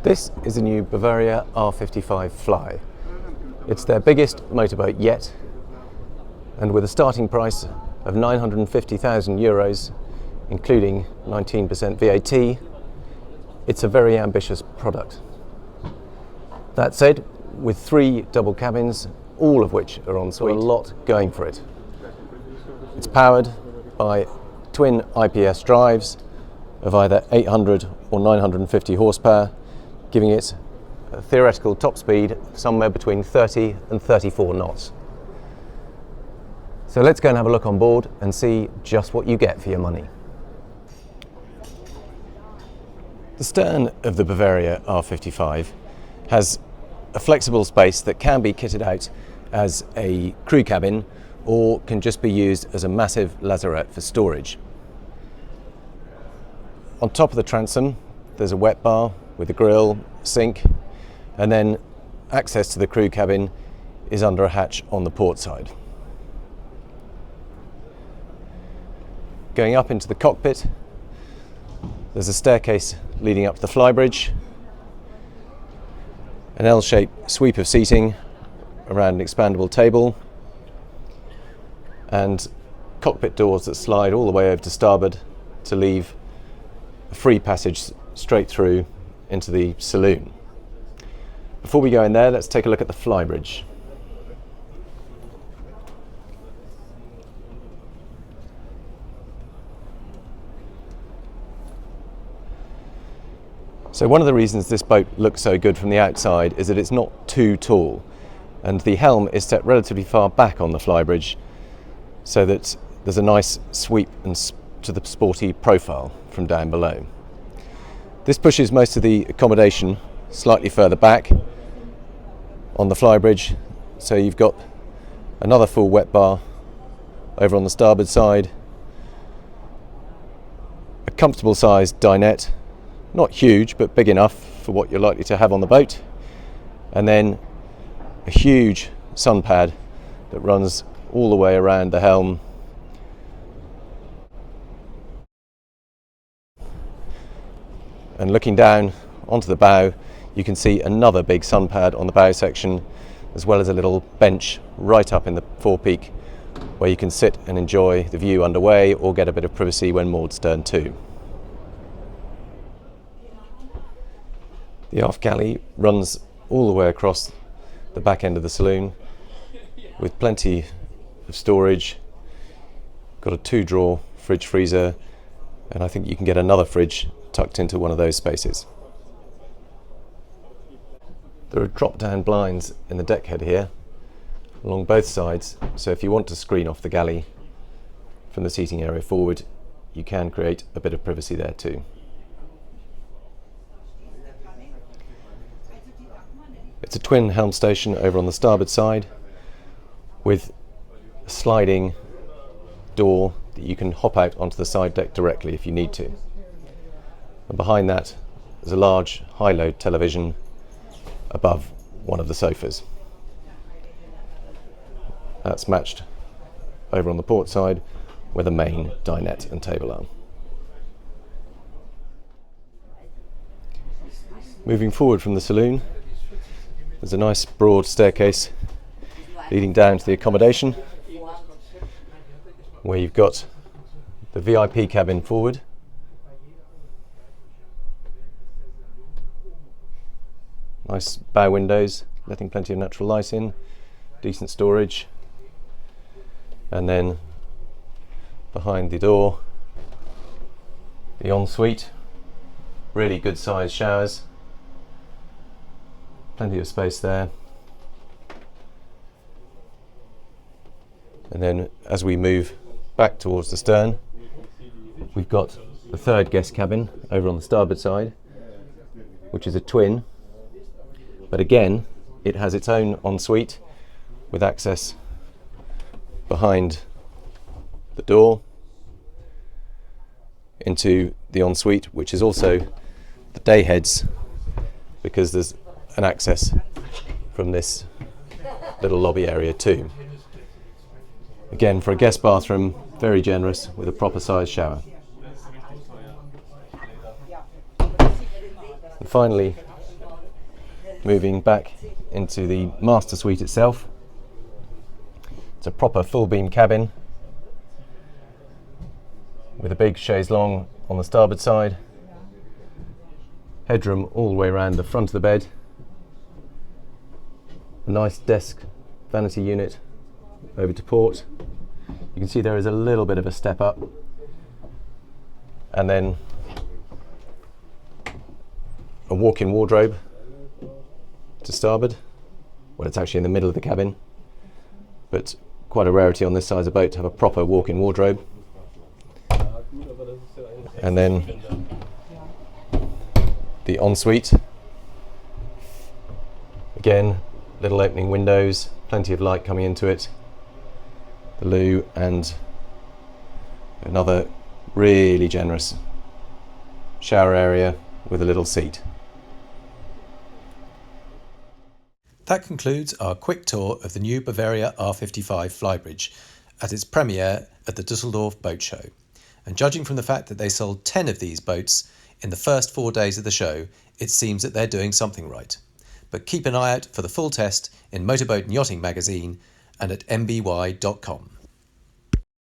This is a new Bavaria R55 Fly. It's their biggest motorboat yet, and with a starting price of €950,000, including 19% VAT, it's a very ambitious product. That said, with 3 double cabins, all of which are en suite, a lot going for it. It's powered by twin IPS drives of either 800 or 950 horsepower, giving it a theoretical top speed somewhere between 30 and 34 knots. So let's go and have a look on board and see just what you get for your money. The stern of the Bavaria R55 has a flexible space that can be kitted out as a crew cabin or can just be used as a massive lazarette for storage. On top of the transom, there's a wet bar with a grill, sink, and then access to the crew cabin is under a hatch on the port side. Going up into the cockpit, there's a staircase leading up to the Flybridge, an L-shaped sweep of seating around an expandable table, and cockpit doors that slide all the way over to starboard to leave a free passage straight through into the saloon. Before we go in there, let's take a look at the Flybridge. So one of the reasons this boat looks so good from the outside is that it's not too tall, and the helm is set relatively far back on the Flybridge so that there's a nice sweep and to the sporty profile from down below. This pushes most of the accommodation slightly further back on the Flybridge, so you've got another full wet bar over on the starboard side, a comfortable sized dinette, not huge but big enough for what you're likely to have on the boat, and then a huge sun pad that runs all the way around the helm. And looking down onto the bow, you can see another big sun pad on the bow section, as well as a little bench right up in the forepeak where you can sit and enjoy the view underway or get a bit of privacy when moored stern to. The aft galley runs all the way across the back end of the saloon with plenty of storage. Got a 2-drawer fridge freezer, and I think you can get another fridge tucked into one of those spaces. There are drop-down blinds in the deck head here along both sides, so if you want to screen off the galley from the seating area forward, you can create a bit of privacy there too. It's a twin helm station over on the starboard side with a sliding door that you can hop out onto the side deck directly if you need to. And behind that is a large high-load television above one of the sofas. That's matched over on the port side with a main dinette and table arm. Moving forward from the saloon, there's a nice broad staircase leading down to the accommodation, where you've got the VIP cabin forward, nice bow windows letting plenty of natural light in, decent storage, and then behind the door the ensuite, really good sized showers, plenty of space there. And then as we move back towards the stern, we've got the third guest cabin over on the starboard side, which is a twin, but again it has its own ensuite with access behind the door into the ensuite, which is also the day heads, because there's an access from this little lobby area too. Again, for a guest bathroom, very generous with a proper sized shower. And finally, moving back into the master suite itself. It's a proper full beam cabin with a big chaise longue on the starboard side, headroom all the way around the front of the bed, a nice desk vanity unit over to port. You can see there is a little bit of a step up, and then a walk-in wardrobe to starboard. Well, it's actually in the middle of the cabin, but quite a rarity on this size of boat to have a proper walk-in wardrobe. And then the ensuite. Again, little opening windows, plenty of light coming into it. The loo and another really generous shower area with a little seat. That concludes our quick tour of the new Bavaria R55 Flybridge at its premiere at the Düsseldorf Boat Show. And judging from the fact that they sold 10 of these boats in the first 4 days of the show, it seems that they're doing something right. But keep an eye out for the full test in Motorboat and Yachting magazine and at mby.com.